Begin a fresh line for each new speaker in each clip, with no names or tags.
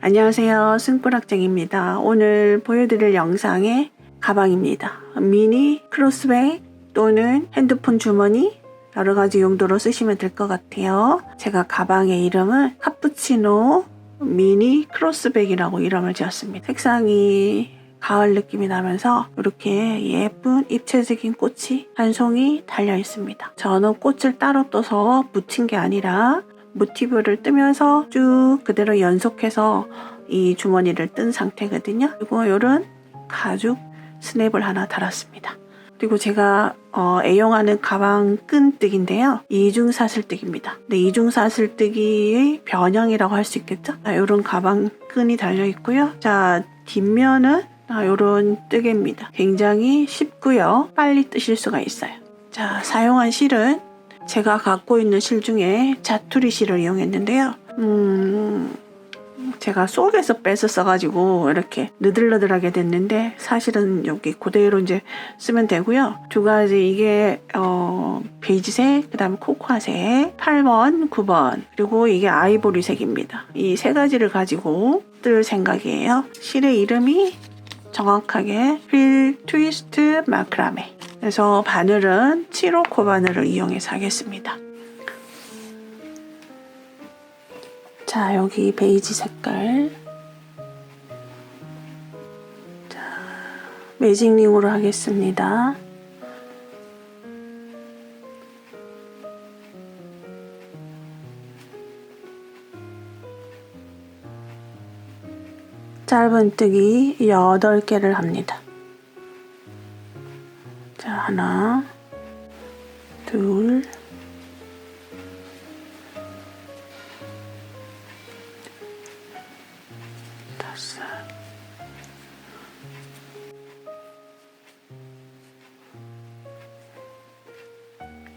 안녕하세요, 승부락쟁입니다. 오늘 보여드릴 영상의 가방입니다. 미니 크로스백 또는 핸드폰 주머니 여러가지 용도로 쓰시면 될 것 같아요. 제가 가방의 이름은 카푸치노 미니 크로스백이라고 이름을 지었습니다. 색상이 가을 느낌이 나면서 이렇게 예쁜 입체적인 꽃이 한 송이 달려 있습니다. 저는 꽃을 따로 떠서 묻힌 게 아니라 모티브를 뜨면서 쭉 그대로 연속해서 이 주머니를 뜬 상태거든요. 그리고 이런 가죽 스냅을 하나 달았습니다. 그리고 제가 애용하는 가방 끈뜨기인데요. 이중사슬뜨기입니다. 근데 이중사슬뜨기의 변형이라고 할 수 있겠죠? 이런 가방 끈이 달려 있고요. 자, 뒷면은 이런 뜨개입니다. 굉장히 쉽고요. 빨리 뜨실 수가 있어요. 자, 사용한 실은 제가 갖고 있는 실 중에 자투리 실을 이용했는데요. 제가 속에서 빼서 써가지고 이렇게 느들느들하게 됐는데 사실은 여기 그대로 이제 쓰면 되고요. 두 가지 이게 베이지색, 그 다음에 코코아색, 8번, 9번 그리고 이게 아이보리색입니다. 이 세 가지를 가지고 뜰 생각이에요. 실의 이름이 정확하게 휠 트위스트 마크라메. 그래서 바늘은 7호코 바늘을 이용해서 하겠습니다. 자, 여기 베이지 색깔. 자, 매직링으로 하겠습니다. 짧은뜨기 8개를 합니다. 자, 하나, 둘, 다섯,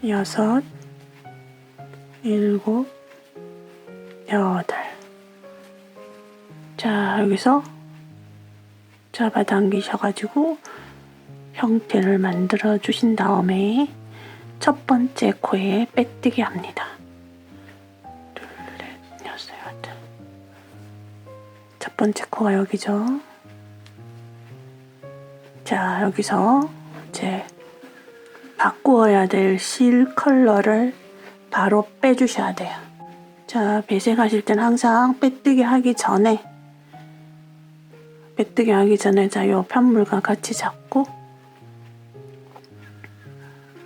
여섯, 일곱, 여덟. 자, 여기서 잡아당기셔가지고 형태를 만들어 주신 다음에 첫 번째 코에 빼뜨기 합니다. 둘, 넷, 여섯, 여덟. 첫 번째 코가 여기죠. 자, 여기서 이제 바꾸어야 될 실 컬러를 바로 빼주셔야 돼요. 자, 배색하실 땐 항상 빼뜨기 하기 전에 자, 요 편물과 같이 잡고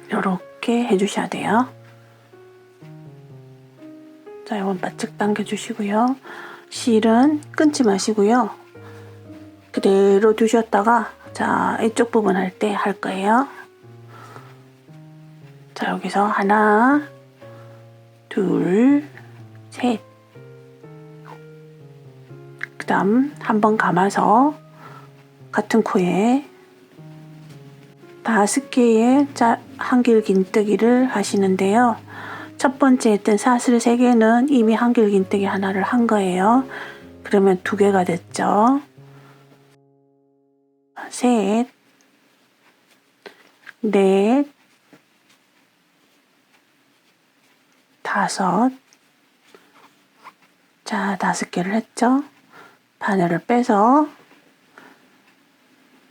이렇게 해주셔야 돼요. 자, 이건 바짝 당겨주시고요. 실은 끊지 마시고요. 그대로 두셨다가 자, 이쪽 부분 할 때 할 거예요. 자, 여기서 하나, 둘, 셋. 그 다음 한 번 감아서 같은 코에 5개의 한길 긴뜨기를 하시는데요. 첫 번째 했던 사슬 3개는 이미 한길 긴뜨기 하나를 한 거예요. 그러면 2개가 됐죠. 셋, 넷, 다섯. 자, 5개를 했죠. 바늘을 빼서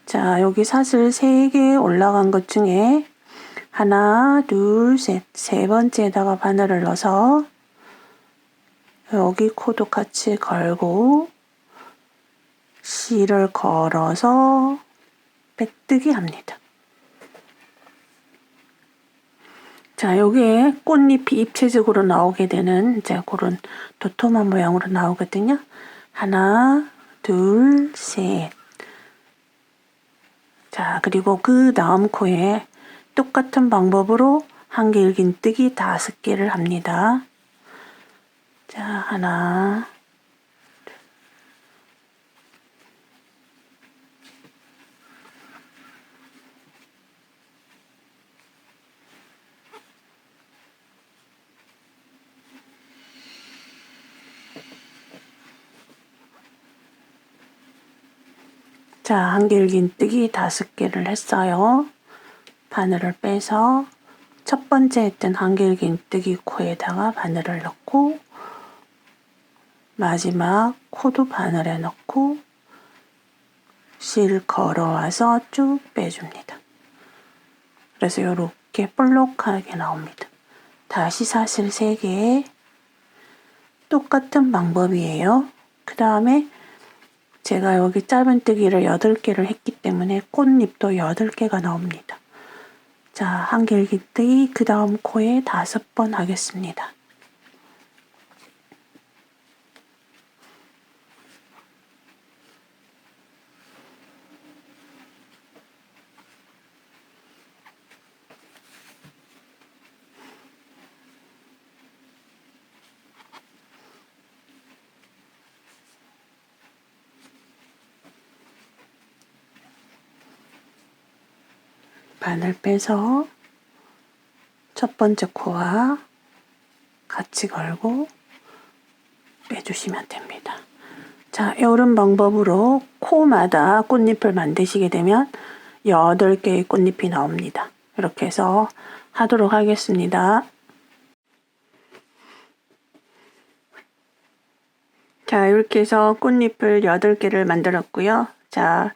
자, 여기 사슬 3개 올라간 것 중에 하나, 둘, 셋, 세 번째에다가 바늘을 넣어서 여기 코도 같이 걸고 실을 걸어서 빼뜨기 합니다. 자, 여기에 꽃잎이 입체적으로 나오게 되는 이제 그런 도톰한 모양으로 나오거든요. 하나, 둘, 셋. 자, 그리고 그 다음 코에 똑같은 방법으로 한길 긴뜨기 5개를 합니다. 자, 하나, 자, 한길 긴뜨기 5개를 했어요. 바늘을 빼서 첫 번째 했던 한길 긴뜨기 코에다가 바늘을 넣고 마지막 코도 바늘에 넣고 실 걸어와서 쭉 빼줍니다. 그래서 이렇게 볼록하게 나옵니다. 다시 사슬 3개, 똑같은 방법이에요. 그 다음에 제가 여기 짧은뜨기를 8개를 했기 때문에 꽃잎도 8개가 나옵니다. 자, 한길기뜨기 그 다음 코에 5번 하겠습니다. 바늘 빼서 첫 번째 코와 같이 걸고 빼주시면 됩니다. 자, 이런 방법으로 코마다 꽃잎을 만드시게 되면 8개의 꽃잎이 나옵니다. 이렇게 해서 하도록 하겠습니다. 자, 이렇게 해서 꽃잎을 8개를 만들었고요. 자,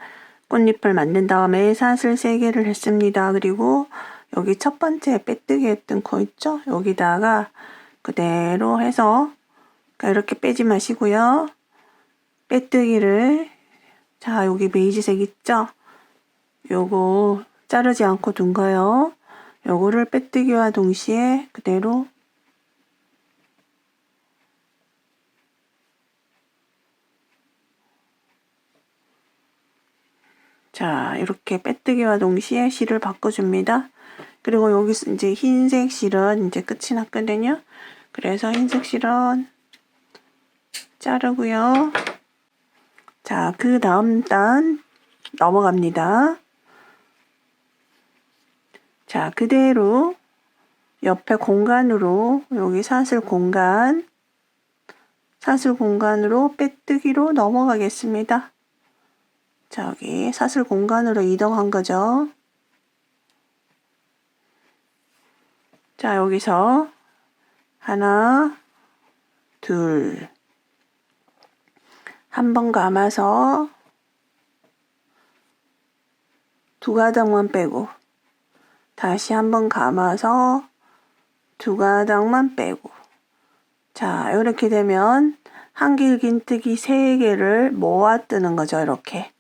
꽃잎을 만든 다음에 사슬 3개를 했습니다. 그리고 여기 첫 번째 빼뜨기 했던 코 있죠? 여기다가 그대로 해서 이렇게 빼지 마시고요. 빼뜨기를, 자, 여기 베이지색 있죠? 요거 자르지 않고 둔 거요. 요거를 빼뜨기와 동시에 그대로 자, 이렇게 빼뜨기와 동시에 실을 바꿔줍니다. 그리고 여기 이제 흰색 실은 이제 끝이 났거든요. 그래서 흰색 실은 자르고요. 자, 그 다음 단 넘어갑니다. 자, 그대로 옆에 공간으로 여기 사슬 공간으로 빼뜨기로 넘어가겠습니다. 자, 여기 사슬 공간으로 이동한 거죠. 자, 여기서 하나, 둘, 한 번 감아서 2가닥만 빼고 다시 한 번 감아서 2가닥만 빼고 자, 이렇게 되면 한길긴뜨기 3개를 모아 뜨는 거죠. 이렇게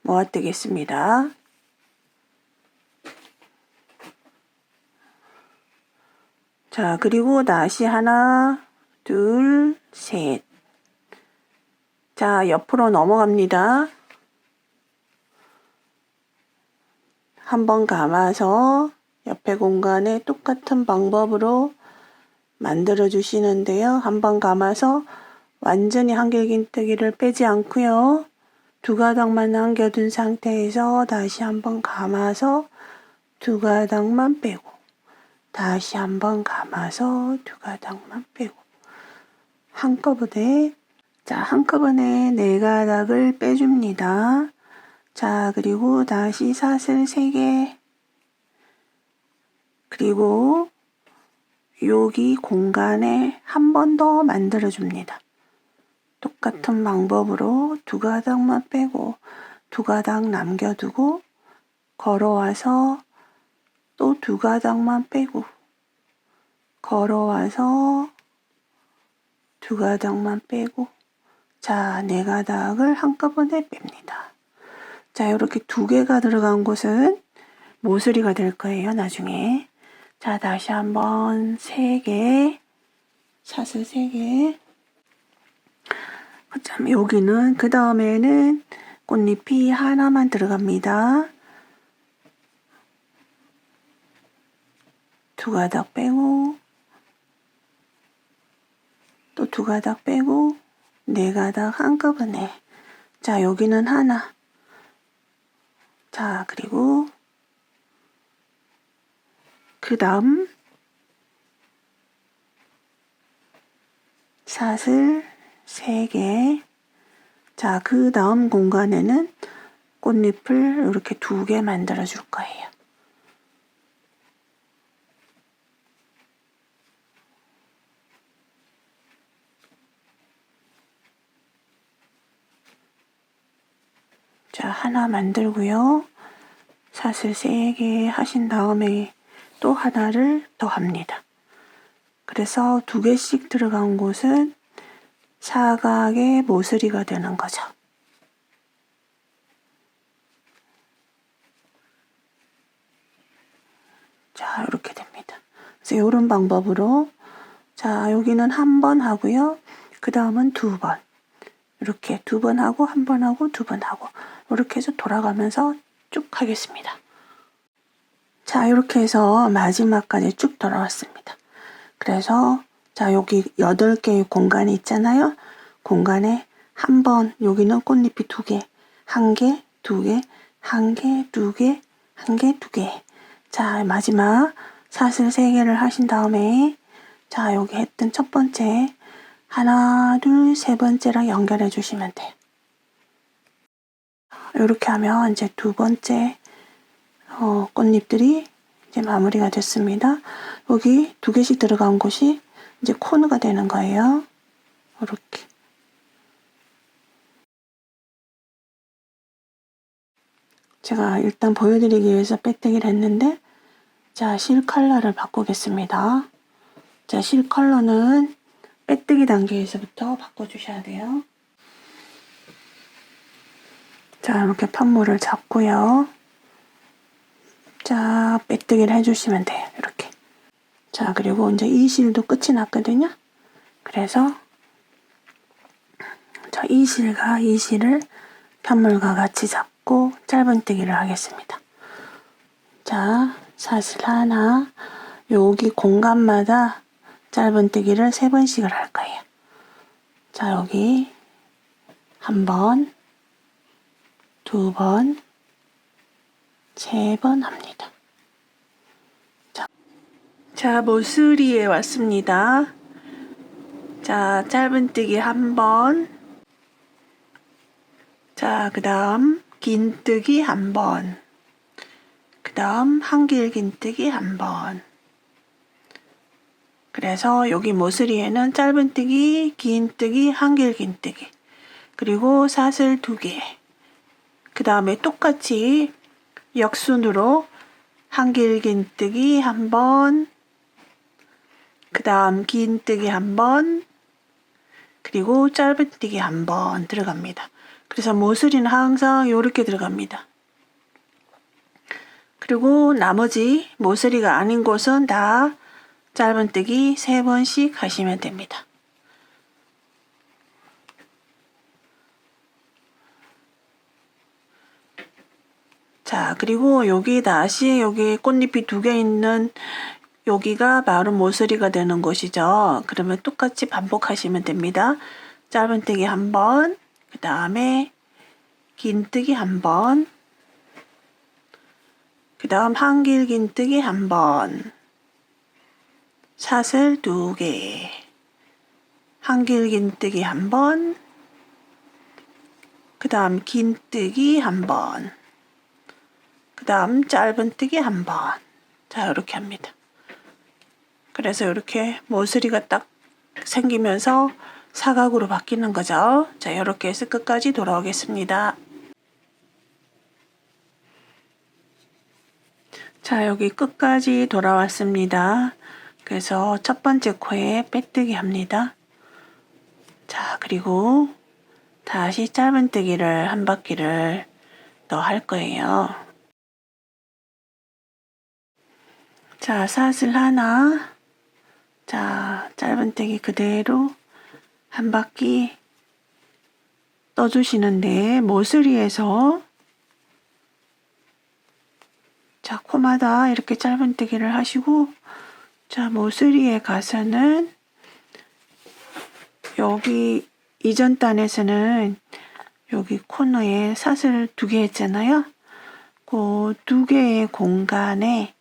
모아 뜨겠습니다. 자, 그리고 다시 하나, 둘, 셋. 자, 옆으로 넘어갑니다. 한 번 감아서 옆에 공간에 똑같은 방법으로 만들어 주시는데요. 한 번 감아서 완전히 한길긴뜨기를 빼지 않고요. 2가닥만 남겨둔 상태에서 다시 한 번 감아서 2가닥만 빼고 다시 한 번 감아서 2가닥만 빼고 한꺼번에 4가닥을 빼줍니다. 자, 그리고 다시 사슬 3개 그리고 여기 공간에 한 번 더 만들어 줍니다. 똑같은 방법으로 2가닥만 빼고 2가닥 남겨두고 걸어와서 또 2가닥만 빼고 걸어와서 2가닥만 빼고 자, 4가닥을 한꺼번에 뺍니다. 자, 이렇게 2개가 들어간 곳은 모서리가 될 거예요, 나중에. 자, 다시 한번 3개, 사슬 3개. 그다음에 여기는, 그 다음에는 꽃잎이 하나만 들어갑니다. 2가닥 빼고, 또 2가닥 빼고, 4가닥 한꺼번에. 자, 여기는 하나. 자, 그리고 그 다음 사슬 3개. 자, 그 다음 공간에는 꽃잎을 이렇게 2개 만들어 줄 거예요. 자, 하나 만들고요. 사슬 3개 하신 다음에 또 하나를 더 합니다. 그래서 2개씩 들어간 곳은 사각의 모서리가 되는 거죠. 자, 이렇게 됩니다. 그래서 이런 방법으로 자, 여기는 한 번 하고요. 그 다음은 2번. 이렇게 2번 하고 1번 하고 2번 하고 이렇게 해서 돌아가면서 쭉 하겠습니다. 자, 이렇게 해서 마지막까지 쭉 돌아왔습니다. 그래서 자, 여기 8개의 공간이 있잖아요. 공간에 한 번, 여기는 꽃잎이 2개, 1개, 2개, 1개, 2개, 1개, 2개. 자, 마지막 사슬 3개를 하신 다음에 자, 여기 했던 첫 번째 하나, 둘, 세 번째랑 연결해 주시면 돼요. 이렇게 하면 이제 2번째 꽃잎들이 이제 마무리가 됐습니다. 여기 2개씩 들어간 곳이 이제 코너가 되는 거예요. 이렇게. 제가 일단 보여드리기 위해서 빼뜨기를 했는데 자, 실 컬러를 바꾸겠습니다. 자, 실 컬러는 빼뜨기 단계에서부터 바꿔주셔야 돼요. 자, 이렇게 편물을 잡고요. 자, 빼뜨기를 해주시면 돼요. 이렇게. 자, 그리고 이제 이 실도 끝이 났거든요. 그래서 자, 이 실과 이 실을 편물과 같이 잡고 짧은뜨기를 하겠습니다. 자, 사슬 하나, 여기 공간마다 짧은뜨기를 3번씩을 할 거예요. 자, 여기 1번, 2번, 3번 합니다. 자, 모서리에 왔습니다. 자, 짧은뜨기 1번. 자, 그 다음 긴뜨기 1번. 그 다음 한길 긴뜨기 1번. 그래서 여기 모서리에는 짧은뜨기, 긴뜨기, 한길 긴뜨기. 그리고 사슬 2개. 그 다음에 똑같이 역순으로 한길 긴뜨기 1번. 그 다음 긴뜨기 1번. 그리고 짧은뜨기 1번 들어갑니다. 그래서 모서리는 항상 이렇게 들어갑니다. 그리고 나머지 모서리가 아닌 곳은 다 짧은뜨기 3번씩 하시면 됩니다. 자, 그리고 여기 다시 여기 꽃잎이 2개 있는 여기가 바로 모서리가 되는 곳이죠. 그러면 똑같이 반복하시면 됩니다. 짧은뜨기 1번, 그 다음에 긴뜨기 1번, 그 다음 한길 긴뜨기 1번, 사슬 2개, 한길 긴뜨기 1번, 그 다음 긴뜨기 1번, 그 다음 짧은뜨기 1번. 자, 이렇게 합니다. 그래서 이렇게 모서리가 딱 생기면서 사각으로 바뀌는 거죠. 자, 이렇게 해서 끝까지 돌아오겠습니다. 자, 여기 끝까지 돌아왔습니다. 그래서 첫 번째 코에 빼뜨기 합니다. 자, 그리고 다시 짧은뜨기를 한 바퀴를 더 할 거예요. 자, 사슬 하나. 자, 짧은뜨기 그대로 한 바퀴 떠주시는데 모서리에서 자, 코마다 이렇게 짧은뜨기를 하시고 자, 모서리에 가서는 여기 이전 단에서는 여기 코너에 사슬 2개 했잖아요. 그 2개의 공간에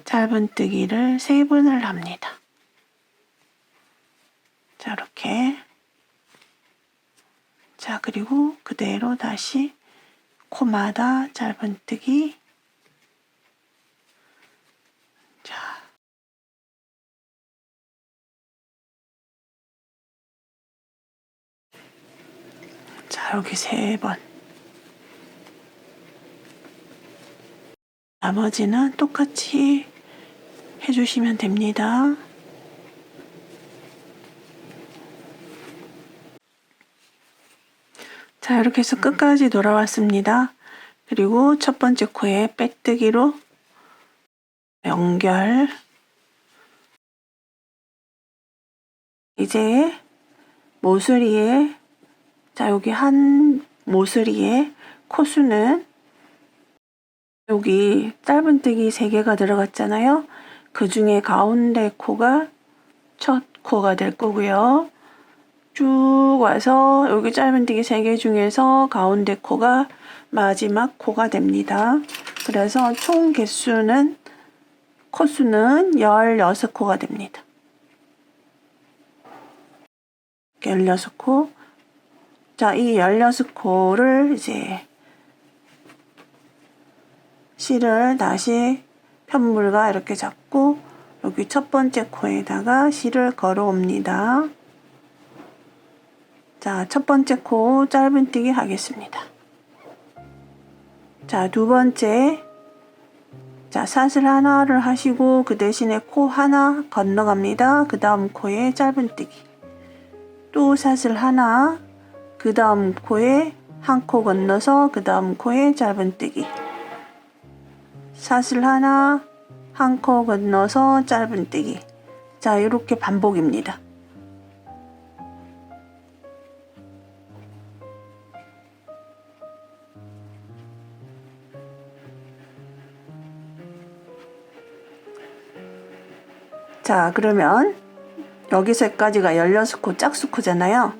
짧은뜨기를 3번을 합니다. 자, 이렇게. 자, 그리고 그대로 다시 코마다 짧은뜨기. 자, 자, 여기 3번. 나머지는 똑같이 해주시면 됩니다. 자, 이렇게 해서 끝까지 돌아왔습니다. 그리고 첫 번째 코에 빼뜨기로 연결. 이제 모서리에, 자, 여기 한 모서리에 코수는 여기 짧은뜨기 3개가 들어갔잖아요. 그 중에 가운데 코가 첫 코가 될 거고요. 쭉 와서 여기 짧은뜨기 3개 중에서 가운데 코가 마지막 코가 됩니다. 그래서 총 개수는 코수는 16코가 됩니다. 16코. 자, 이 16코를 이제 실을 다시 편물과 이렇게 잡고 여기 첫 번째 코에다가 실을 걸어옵니다. 자, 첫 번째 코 짧은뜨기 하겠습니다. 자, 두 번째, 자, 사슬 하나를 하시고 그 대신에 코 하나 건너갑니다. 그 다음 코에 짧은뜨기. 또 사슬 하나, 그 다음 코에 한 코 건너서 그 다음 코에 짧은뜨기. 사슬 하나, 한 코 건너서 짧은뜨기. 자, 이렇게 반복입니다. 자, 그러면 여기서까지가 16코 짝수코잖아요.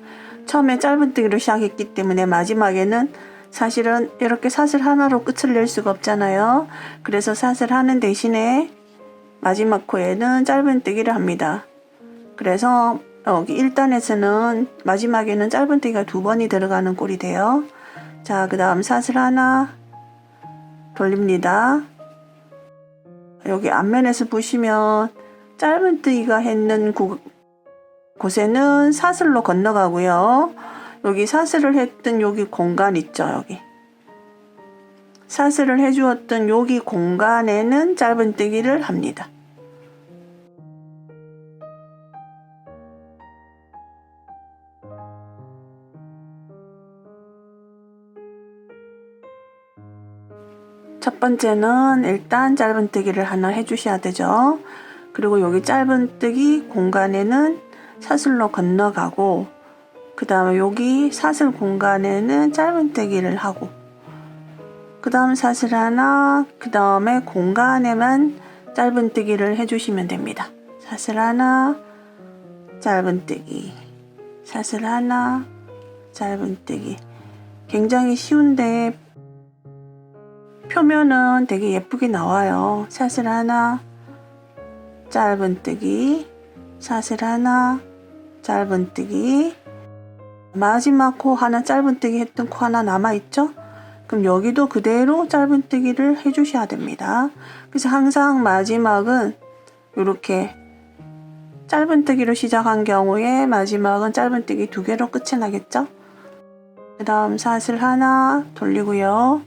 처음에 짧은뜨기로 시작했기 때문에 마지막에는 사실은 이렇게 사슬 하나로 끝을 낼 수가 없잖아요. 그래서 사슬 하는 대신에 마지막 코에는 짧은뜨기를 합니다. 그래서 여기 1단에서는 마지막에는 짧은뜨기가 2번이 들어가는 꼴이 돼요. 자, 그 다음 사슬 하나 돌립니다. 여기 앞면에서 보시면 짧은뜨기가 했는 곳에는 사슬로 건너가고요. 여기 사슬을 했던 여기 공간 있죠, 여기. 사슬을 해주었던 여기 공간에는 짧은뜨기를 합니다. 첫 번째는 일단 짧은뜨기를 하나 해주셔야 되죠. 그리고 여기 짧은뜨기 공간에는 사슬로 건너가고 그 다음에 여기 사슬 공간에는 짧은뜨기를 하고 그 다음 사슬 하나, 그 다음에 공간에만 짧은뜨기를 해주시면 됩니다. 사슬 하나, 짧은뜨기, 사슬 하나, 짧은뜨기. 굉장히 쉬운데 표면은 되게 예쁘게 나와요. 사슬 하나, 짧은뜨기, 사슬 하나, 짧은뜨기. 마지막 코 하나 짧은뜨기 했던 코 하나 남아있죠? 그럼 여기도 그대로 짧은뜨기를 해주셔야 됩니다. 그래서 항상 마지막은 이렇게 짧은뜨기로 시작한 경우에 마지막은 짧은뜨기 2개로 끝이 나겠죠? 그 다음 사슬 하나 돌리고요.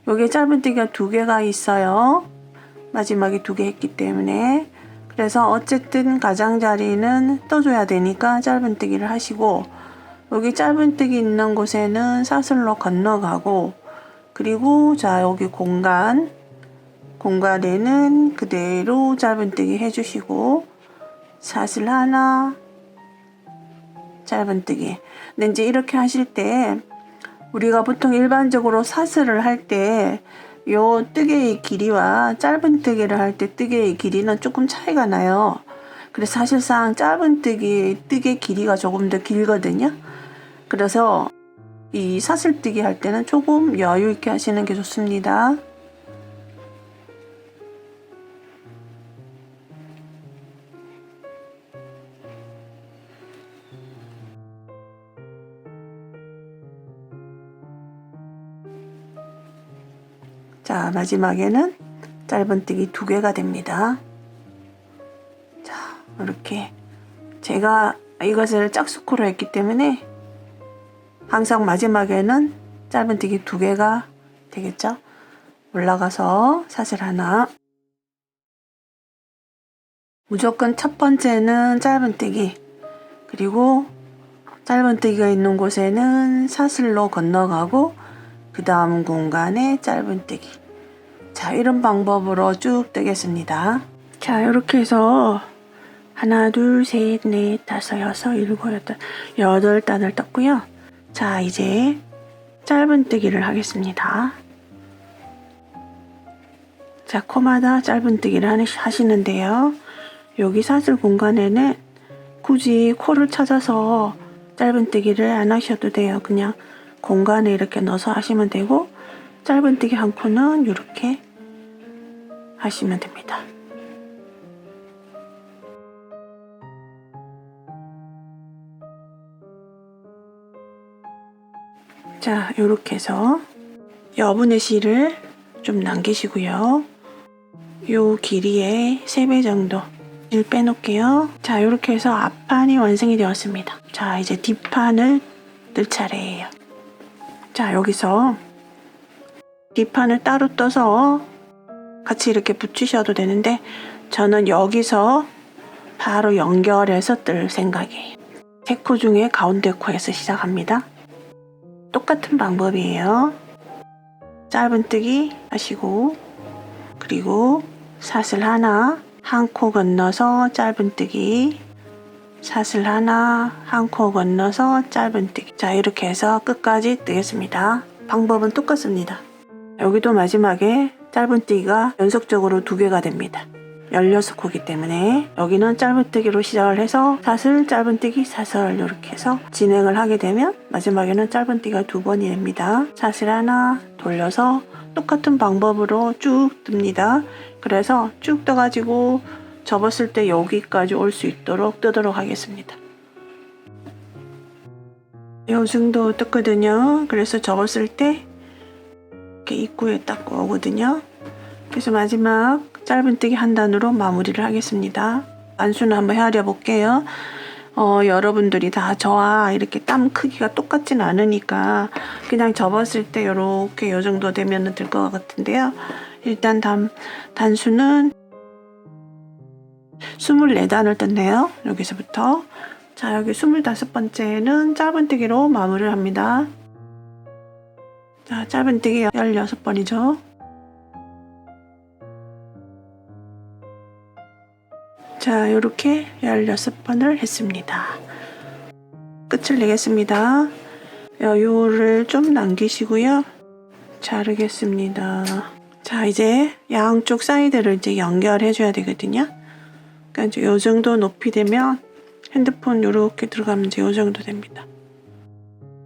여기 짧은뜨기가 2개가 있어요. 마지막에 2개 했기 때문에. 그래서 어쨌든 가장자리는 떠줘야 되니까 짧은뜨기를 하시고 여기 짧은뜨기 있는 곳에는 사슬로 건너가고 그리고 자 여기 공간에는 그대로 짧은뜨기 해주시고 사슬 하나 짧은뜨기. 근데 이제 이렇게 하실 때 우리가 보통 일반적으로 사슬을 할 때 요 뜨개의 길이와 짧은뜨기를 할 때 뜨개의 길이는 조금 차이가 나요. 그래서 사실상 짧은뜨기 뜨개 길이가 조금 더 길거든요. 그래서 이 사슬뜨기 할 때는 조금 여유 있게 하시는 게 좋습니다. 자, 마지막에는 짧은뜨기 2개가 됩니다. 자, 이렇게 제가 이것을 짝수코로 했기 때문에 항상 마지막에는 짧은뜨기 2개가 되겠죠. 올라가서 사슬 하나. 무조건 첫 번째는 짧은뜨기, 그리고 짧은뜨기가 있는 곳에는 사슬로 건너가고 그 다음 공간에 짧은뜨기. 자, 이런 방법으로 쭉 뜨겠습니다. 자, 이렇게 해서 하나, 둘, 셋, 넷, 다섯, 여섯, 일곱, 여덟, 8단을 떴고요. 자, 이제 짧은뜨기를 하겠습니다. 자, 코마다 짧은뜨기를 하시는데요. 여기 사슬 공간에는 굳이 코를 찾아서 짧은뜨기를 안 하셔도 돼요. 그냥 공간에 이렇게 넣어서 하시면 되고, 짧은뜨기 한 코는 이렇게 하시면 됩니다. 자, 이렇게 해서 여분의 실을 좀 남기시고요. 요 길이의 3배 정도 실 빼놓을게요. 자, 이렇게 해서 앞판이 완성이 되었습니다. 자, 이제 뒷판을 뜰 차례예요. 자, 여기서 뒷판을 따로 떠서 같이 이렇게 붙이셔도 되는데, 저는 여기서 바로 연결해서 뜰 생각이에요. 3코 중에 가운데 코에서 시작합니다. 똑같은 방법이에요. 짧은뜨기 하시고, 그리고 사슬 하나, 한 코 건너서 짧은뜨기, 사슬 하나, 한 코 건너서 짧은뜨기. 자, 이렇게 해서 끝까지 뜨겠습니다. 방법은 똑같습니다. 여기도 마지막에 짧은뜨기가 연속적으로 2개가 됩니다. 16코기 때문에 여기는 짧은뜨기로 시작을 해서 사슬, 짧은뜨기, 사슬 이렇게 해서 진행을 하게 되면 마지막에는 짧은뜨기가 2번이 됩니다. 사슬 하나 돌려서 똑같은 방법으로 쭉 뜹니다. 그래서 쭉 떠가지고 접었을 때 여기까지 올 수 있도록 뜨도록 하겠습니다. 요 정도 떴거든요. 그래서 접었을 때 이렇게 입구에 딱 오거든요. 그래서 마지막 짧은뜨기 한 단으로 마무리를 하겠습니다. 안수는 한번 헤아려 볼게요. 여러분들이 다 저와 이렇게 땀 크기가 똑같진 않으니까 그냥 접었을 때 이렇게 요 정도 되면 될 것 같은데요. 일단 단수는 24단을 떴네요. 여기서부터. 자, 여기 25번째는 짧은뜨기로 마무리를 합니다. 자, 짧은뜨기 16번이죠. 자, 이렇게 16번을 했습니다. 끝을 내겠습니다. 요를 좀 남기시고요. 자르겠습니다. 자, 이제 양쪽 사이드를 이제 연결해 줘야 되거든요. 그러니까 이제 요 정도 높이 되면 핸드폰 요렇게 들어가면 이제 요 정도 됩니다.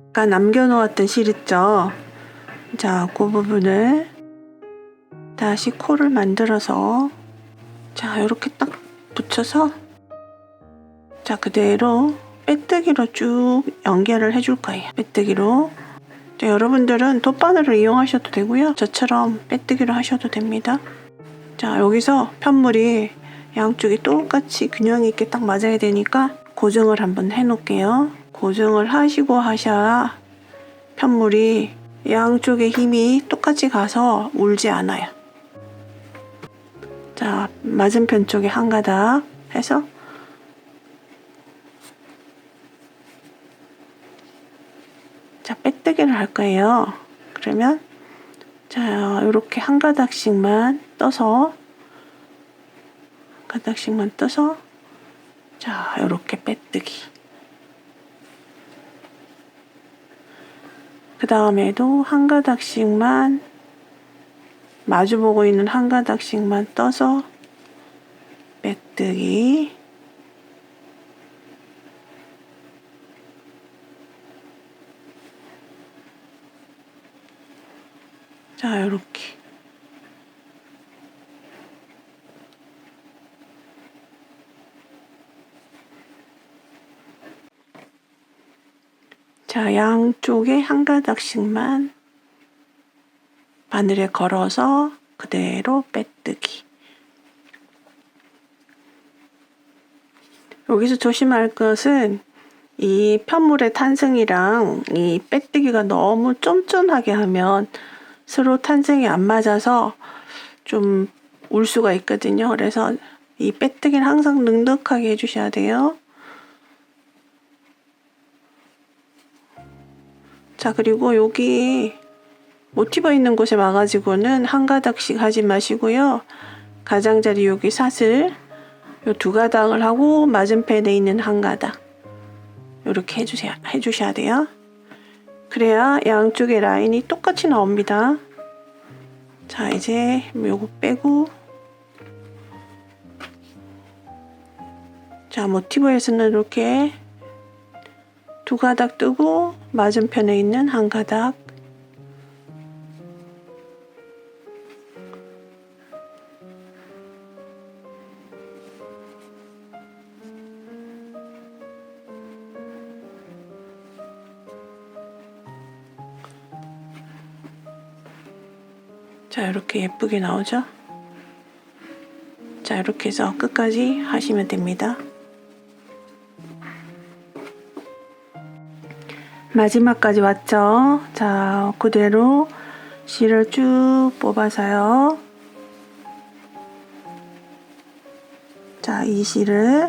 아까 남겨놓았던 실 있죠? 자, 그 부분을 다시 코를 만들어서 자, 요렇게 딱 붙여서 자, 그대로 빼뜨기로 쭉 연결을 해줄 거예요. 빼뜨기로. 자, 여러분들은 돗바늘을 이용하셔도 되고요. 저처럼 빼뜨기로 하셔도 됩니다. 자, 여기서 편물이 양쪽이 똑같이 균형 있게 딱 맞아야 되니까 고정을 한번 해 놓을게요. 고정을 하시고 하셔야 편물이 양쪽의 힘이 똑같이 가서 울지 않아요. 자, 맞은편 쪽에 한 가닥 해서 자, 빼뜨기를 할 거예요. 그러면 자, 이렇게 한 가닥씩만 떠서 자, 이렇게 빼뜨기. 그 다음에도 한 가닥씩만 마주보고 있는 한 가닥씩만 떠서 빼뜨기. 자, 이렇게. 자, 양쪽에 한 가닥씩만 바늘에 걸어서 그대로 빼뜨기. 여기서 조심할 것은 이 편물의 탄생이랑 이 빼뜨기가 너무 쫀쫀하게 하면 서로 탄생이 안 맞아서 좀 울 수가 있거든요. 그래서 이 빼뜨기는 항상 넉넉하게 해주셔야 돼요. 자, 그리고 여기 모티브 있는 곳에 와가지고는 한 가닥씩 하지 마시고요. 가장자리 여기 사슬 요 두 가닥을 하고 맞은편에 있는 한 가닥 이렇게 해주셔야 돼요. 그래야 양쪽의 라인이 똑같이 나옵니다. 자, 이제 요거 빼고, 자, 모티브에서는 이렇게 두 가닥 뜨고 맞은편에 있는 한 가닥, 자, 이렇게 예쁘게 나오죠? 자, 이렇게 해서 끝까지 하시면 됩니다. 마지막까지 왔죠? 자, 그대로 실을 쭉 뽑아서요. 자, 이 실을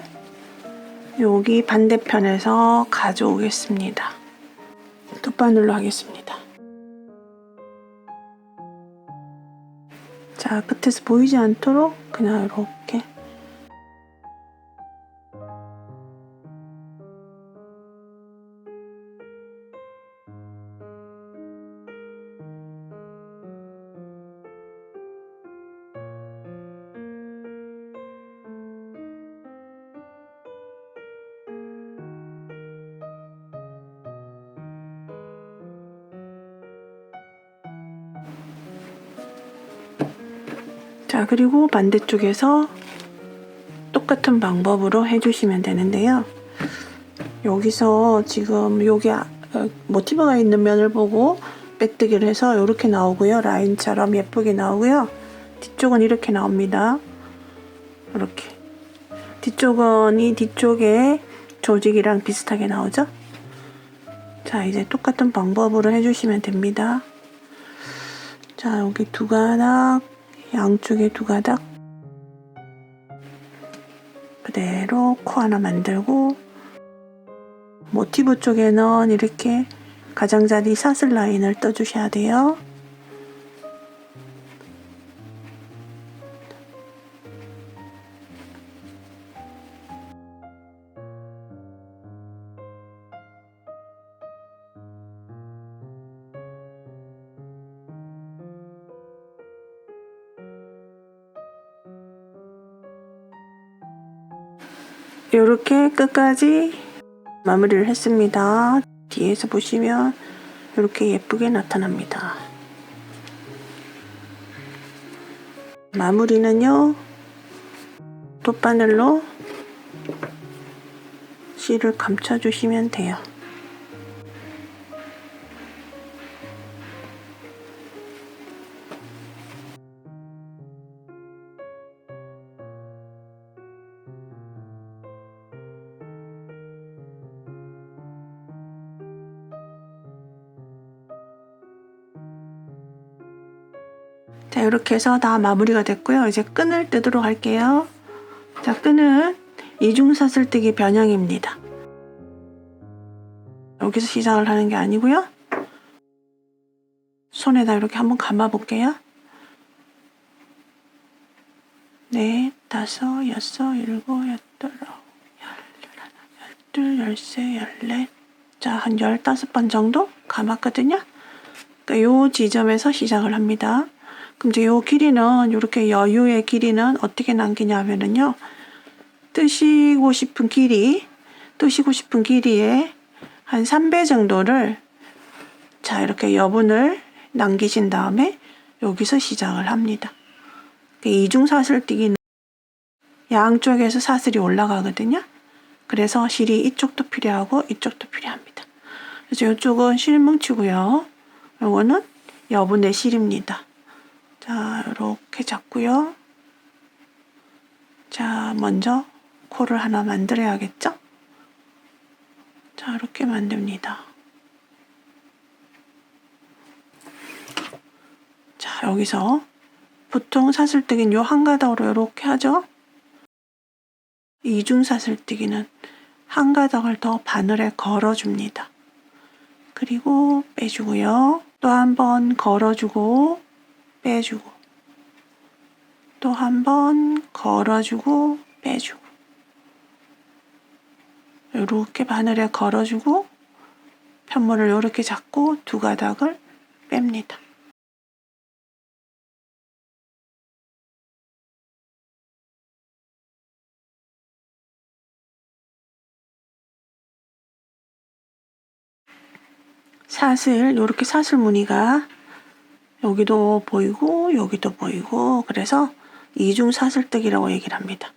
여기 반대편에서 가져오겠습니다. 돗바늘로 하겠습니다. 자, 끝에서 보이지 않도록 그냥 이렇게 자, 그리고 반대쪽에서 똑같은 방법으로 해주시면 되는데요. 여기서 지금 여기 모티브가 있는 면을 보고 빼뜨기를 해서 이렇게 나오고요. 라인처럼 예쁘게 나오고요. 뒤쪽은 이렇게 나옵니다. 이렇게 뒤쪽은 이 뒤쪽에 조직이랑 비슷하게 나오죠. 자, 이제 똑같은 방법으로 해주시면 됩니다. 자, 여기 두 가닥, 양쪽에 두 가닥 그대로 코 하나 만들고, 모티브 쪽에는 이렇게 가장자리 사슬 라인을 떠주셔야 돼요. 이렇게 끝까지 마무리를 했습니다. 뒤에서 보시면 이렇게 예쁘게 나타납니다. 마무리는요, 돗바늘로 실을 감춰주시면 돼요. 자, 이렇게 해서 다 마무리가 됐고요. 이제 끈을 뜨도록 할게요. 자, 끈은 이중사슬뜨기 변형입니다. 여기서 시작을 하는 게 아니고요. 손에다 이렇게 한번 감아 볼게요. 넷, 다섯, 여섯, 일곱, 여덟, 열둘, 열세, 열넷. 자, 한 15번 정도 감았거든요. 그러니까 요 지점에서 시작을 합니다. 그럼 이제 요 길이는, 이렇게 여유의 길이는 어떻게 남기냐면은요, 뜨시고 싶은 길이에 한 3배 정도를, 자, 이렇게 여분을 남기신 다음에 여기서 시작을 합니다. 이중사슬뜨기는 양쪽에서 사슬이 올라가거든요. 그래서 실이 이쪽도 필요하고 이쪽도 필요합니다. 그래서 이쪽은 실 뭉치고요. 요거는 여분의 실입니다. 자, 이렇게 잡고요. 자, 먼저 코를 하나 만들어야겠죠? 자, 이렇게 만듭니다. 자, 여기서 보통 사슬뜨기는 요 한 가닥으로 이렇게 하죠. 이중 사슬뜨기는 한 가닥을 더 바늘에 걸어줍니다. 그리고 빼주고요. 또 한 번 걸어주고 빼주고 또 한 번 걸어주고 빼주고 이렇게 바늘에 걸어주고 편물을 이렇게 잡고 두 가닥을 뺍니다. 사슬, 이렇게 사슬 무늬가 여기도 보이고 여기도 보이고 그래서 이중 사슬뜨기라고 얘기를 합니다.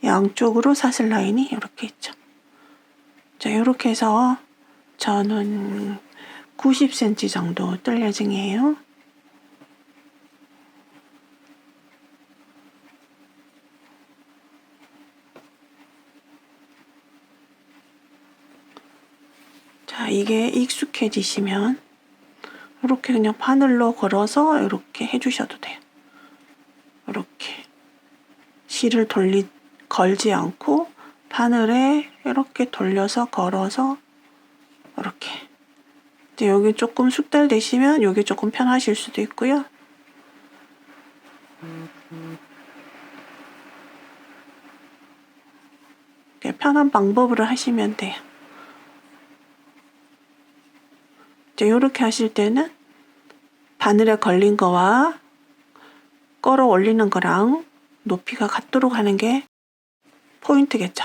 양쪽으로 사슬 라인이 이렇게 있죠. 자, 이렇게 해서 저는 90cm 정도 뜰 예정이에요. 자, 이게 익숙해지시면 이렇게 그냥 바늘로 걸어서 이렇게 해주셔도 돼요. 이렇게 실을 걸지 않고 바늘에 이렇게 돌려서 걸어서 이렇게. 이제 여기 조금 숙달되시면 여기 조금 편하실 수도 있고요. 편한 방법으로 하시면 돼요. 이제 이렇게 하실 때는 바늘에 걸린 거와 끌어 올리는 거랑 높이가 같도록 하는 게 포인트겠죠.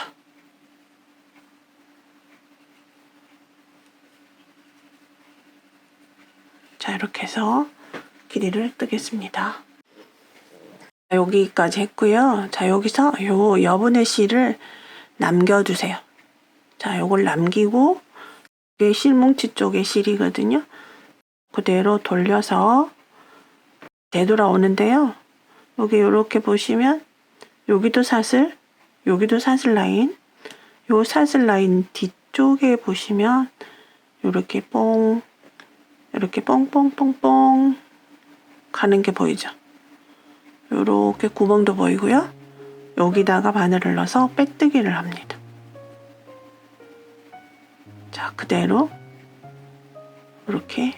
자, 이렇게 해서 길이를 뜨겠습니다. 여기까지 했고요. 자, 여기서 요 여분의 실을 남겨두세요. 자, 요걸 남기고 이게 실뭉치 쪽의 실이거든요. 그대로 돌려서 되돌아오는데요. 여기 이렇게 보시면 여기도 사슬, 여기도 사슬 라인, 요 사슬 라인 뒤쪽에 보시면 이렇게 이렇게 뽕뽕뽕뽕 가는 게 보이죠? 이렇게 구멍도 보이고요. 여기다가 바늘을 넣어서 빼뜨기를 합니다. 자, 그대로 이렇게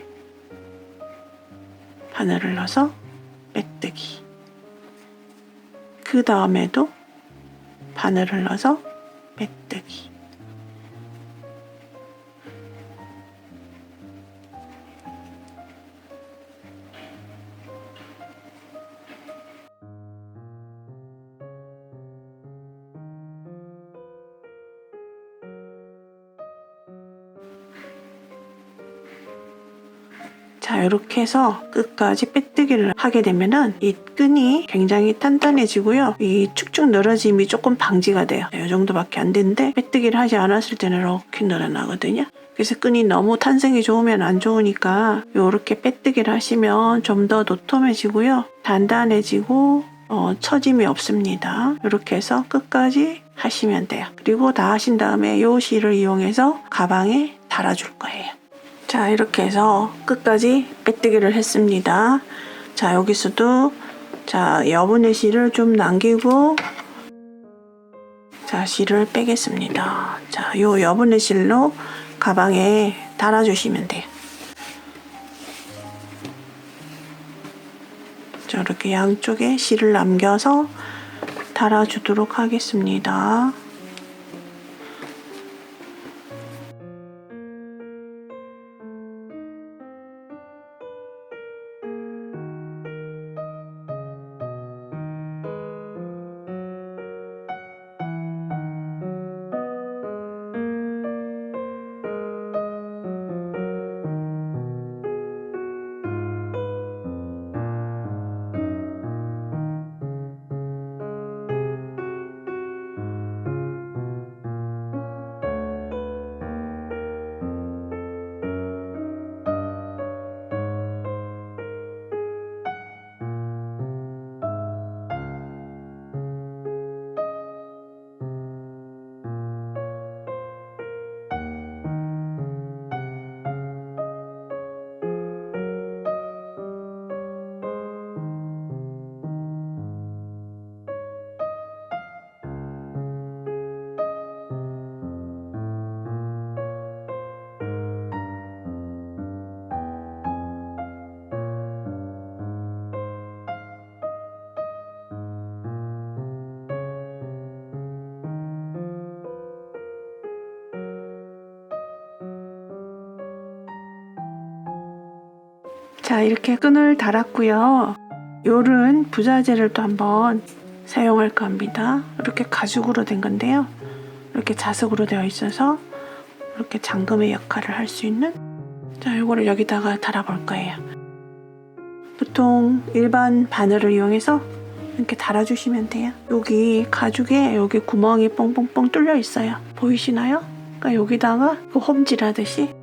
바늘을 넣어서 빼뜨기. 그 다음에도 바늘을 넣어서 빼뜨기. 자, 이렇게 해서 끝까지 빼뜨기를 하게 되면은 이 끈이 굉장히 단단해지고요. 이 축축 늘어짐이 조금 방지가 돼요. 이 정도밖에 안 되는데 빼뜨기를 하지 않았을 때는 이렇게 늘어나거든요. 그래서 끈이 너무 탄성이 좋으면 안 좋으니까 이렇게 빼뜨기를 하시면 좀 더 도톰해지고요. 단단해지고 처짐이 없습니다. 이렇게 해서 끝까지 하시면 돼요. 그리고 다 하신 다음에 이 실을 이용해서 가방에 달아줄 거예요. 자, 이렇게 해서 끝까지 빼뜨기를 했습니다. 자, 여기서도 자, 여분의 실을 좀 남기고 자, 실을 빼겠습니다. 자, 요 여분의 실로 가방에 달아주시면 돼요. 자, 이렇게 양쪽에 실을 남겨서 달아주도록 하겠습니다. 자, 이렇게 끈을 달았고요. 요런 부자재를 또 한번 사용할 겁니다. 이렇게 가죽으로 된 건데요. 이렇게 자석으로 되어 있어서 이렇게 잠금의 역할을 할 수 있는, 자, 요거를 여기다가 달아볼 거예요. 보통 일반 바늘을 이용해서 이렇게 달아주시면 돼요. 여기 가죽에 여기 구멍이 뻥뻥뻥 뚫려 있어요. 보이시나요? 그러니까 여기다가 그 홈질하듯이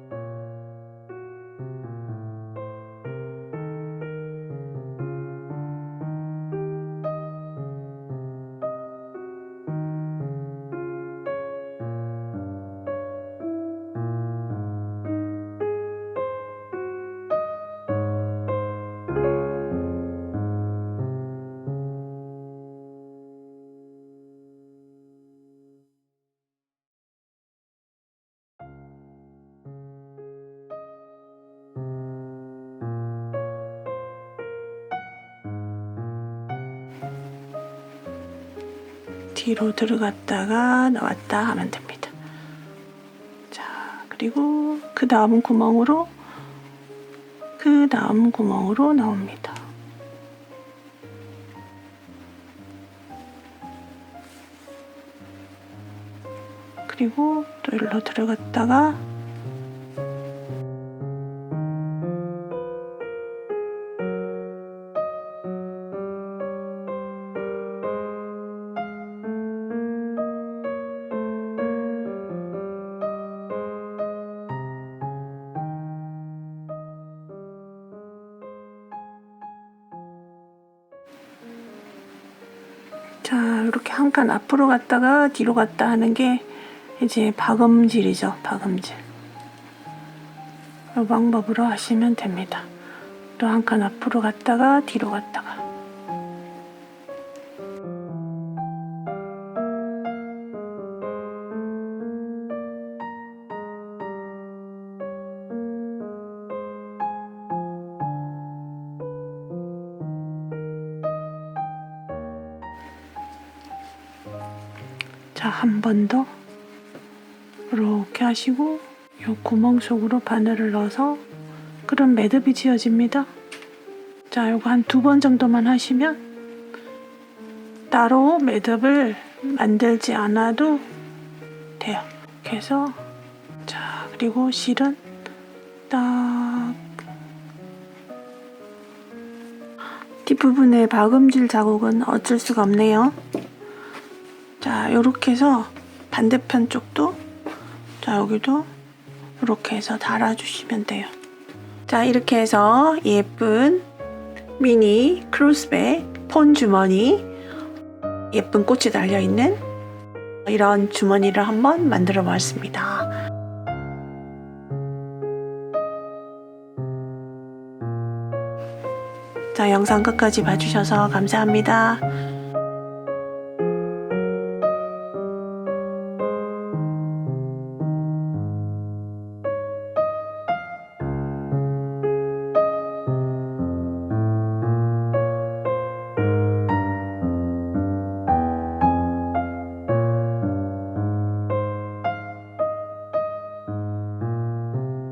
뒤로 들어갔다가 나왔다 하면 됩니다. 자, 그리고 그 다음 구멍으로 나옵니다. 그리고 또 일로 들어갔다가 자, 이렇게 한 칸 앞으로 갔다가 뒤로 갔다 하는 게 이제 박음질이죠. 박음질. 이 방법으로 하시면 됩니다. 또 한 칸 앞으로 갔다가 뒤로 갔다가. 자, 한 번 더 이렇게 하시고 이 구멍 속으로 바늘을 넣어서 그럼 매듭이 지어집니다. 자, 요거 한 2번 정도만 하시면 따로 매듭을 만들지 않아도 돼요. 이렇게 해서, 자, 그리고 실은 딱 뒷부분에 박음질 자국은 어쩔 수가 없네요. 자, 요렇게 해서 반대편 쪽도, 자, 여기도 이렇게 해서 달아주시면 돼요. 자, 이렇게 해서 예쁜 미니 크로스백 폰 주머니, 예쁜 꽃이 달려있는 이런 주머니를 한번 만들어 보았습니다. 자, 영상 끝까지 봐주셔서 감사합니다.